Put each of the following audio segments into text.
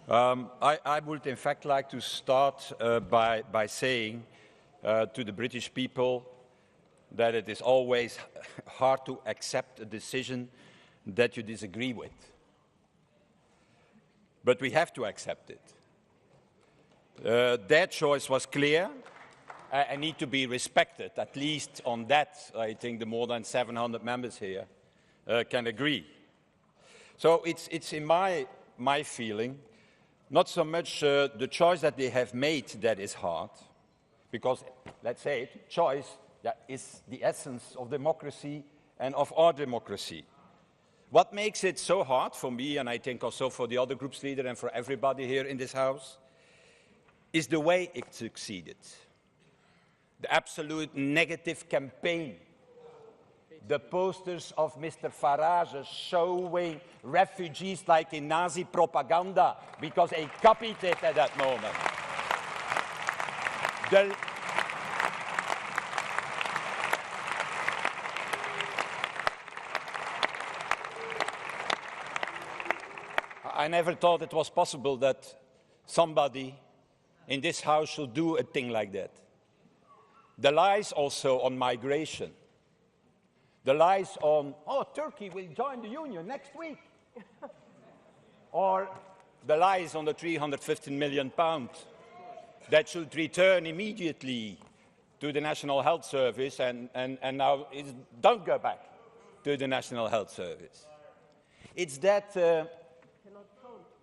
I would in fact like to start by saying to the British people that it is always hard to accept a decision that you disagree with. But we have to accept it. Their choice was clear and need to be respected. At least on that, I think the more than 700 members here can agree. So it's in my feeling, not so much the choice that they have made that is hard, because, let's say it, choice that is the essence of democracy and of our democracy. What makes it so hard for me, and I think also for the other group's leader and for everybody here in this House, is the way it succeeded. The absolute negative campaign. The posters of Mr. Farage showing refugees like in Nazi propaganda because he copied it at that moment. I never thought it was possible that somebody in this House should do a thing like that. The lies also on migration. The lies on, oh, Turkey will join the Union next week. Or the lies on the £315 million that should return immediately to the National Health Service and now don't go back to the National Health Service. It's that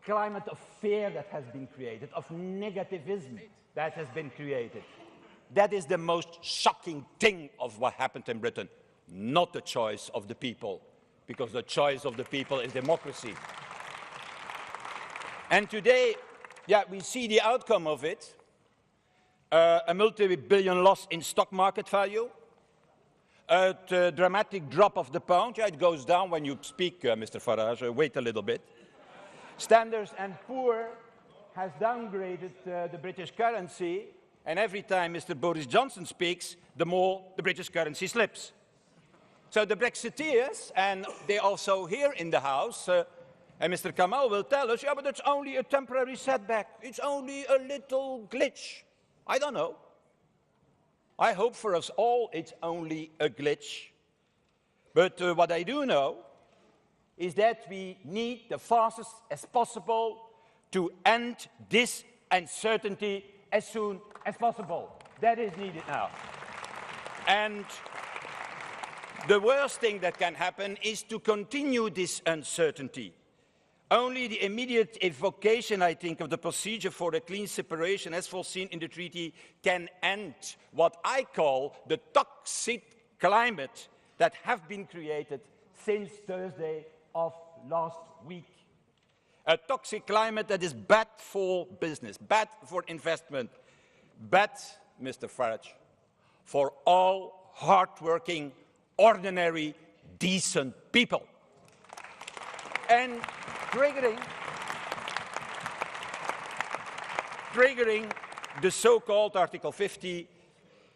climate of fear that has been created, of negativism that has been created. That is the most shocking thing of what happened in Britain. Not the choice of the people, because the choice of the people is democracy. And today, we see the outcome of it, a multi-billion loss in stock market value, a dramatic drop of the pound. It goes down when you speak, Mr. Farage, wait a little bit. Standard & Poor's has downgraded the British currency, and every time Mr. Boris Johnson speaks, the more the British currency slips. So the Brexiteers, and they also here in the House, and Mr. Kamal will tell us, yeah, but it's only a temporary setback. It's only a little glitch. I don't know. I hope for us all it's only a glitch. But what I do know is that we need the fastest as possible to end this uncertainty as soon as possible. That is needed now. And the worst thing that can happen is to continue this uncertainty. Only the immediate evocation, I think, of the procedure for a clean separation as foreseen in the treaty can end what I call the toxic climate that have been created since Thursday of last week. A toxic climate that is bad for business, bad for investment, bad, Mr. Farage, for all hard-working, ordinary, decent people. And triggering the so-called Article 50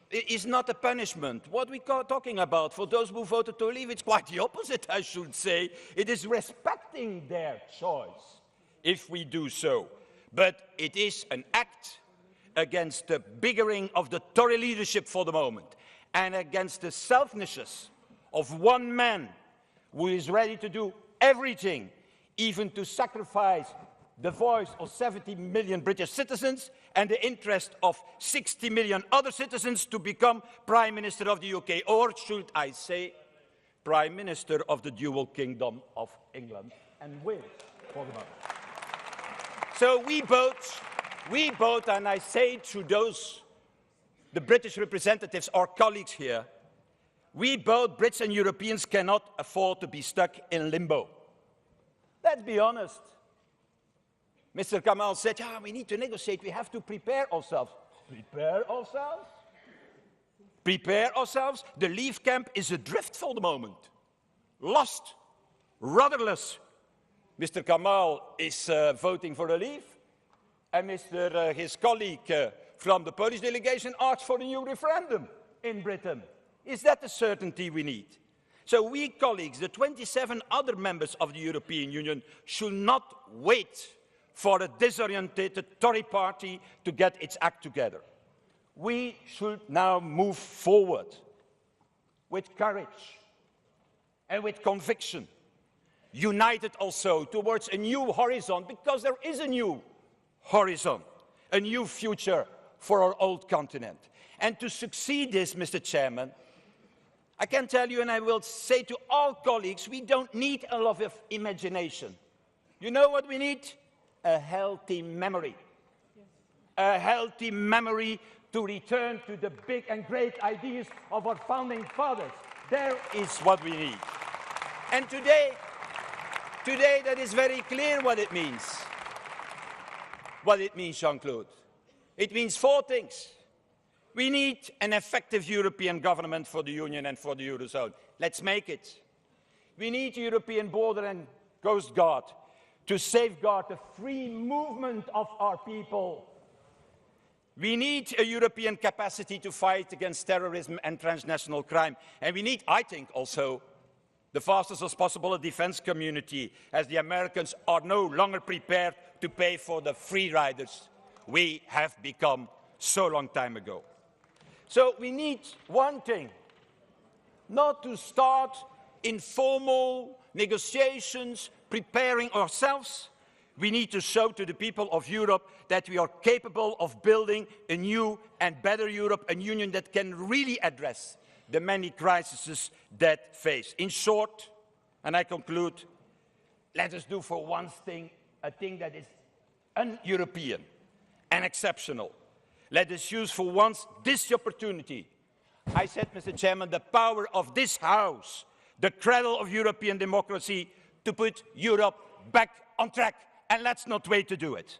is not a punishment. What we are talking about for those who voted to leave, it's quite the opposite, I should say. It is respecting their choice if we do so. But it is an act against the bickering of the Tory leadership for the moment and against the selfishness of one man who is ready to do everything, even to sacrifice the voice of 70 million British citizens and the interest of 60 million other citizens to become Prime Minister of the UK, or should I say, Prime Minister of the dual kingdom of England and Wales for the moment. So we both, and I say to those, the British representatives, our colleagues here, we both, Brits and Europeans, cannot afford to be stuck in limbo. Let's be honest. Mr. Kamal said, yeah, we need to negotiate, we have to prepare ourselves. Prepare ourselves? Prepare ourselves? The Leave camp is adrift for the moment. Lost, rudderless. Mr. Kamal is voting for a Leave, and his colleague from the Polish delegation asked for a new referendum in Britain. Is that the certainty we need? So we, colleagues, the 27 other members of the European Union, should not wait for a disoriented Tory party to get its act together. We should now move forward with courage and with conviction, united also towards a new horizon, because there is a new horizon, a new future for our old continent. And to succeed this, Mr. Chairman, I can tell you, and I will say to all colleagues, we don't need a lot of imagination. You know what we need? A healthy memory. A healthy memory to return to the big and great ideas of our founding fathers. There is what we need. And today that is very clear what it means. What it means, Jean-Claude. It means 4 things. We need an effective European government for the Union and for the Eurozone. Let's make it. We need a European border and coast guard to safeguard the free movement of our people. We need a European capacity to fight against terrorism and transnational crime. And we need, I think, also the fastest as possible a defense community, as the Americans are no longer prepared to pay for the free riders we have become so long time ago. So we need one thing, not to start informal negotiations, preparing ourselves. We need to show to the people of Europe that we are capable of building a new and better Europe, a union that can really address the many crises that face. In short, and I conclude, let us do for one thing, a thing that is un-European and exceptional. Let us use for once this opportunity. I said, Mr. Chairman, the power of this House, the cradle of European democracy, to put Europe back on track. And let's not wait to do it.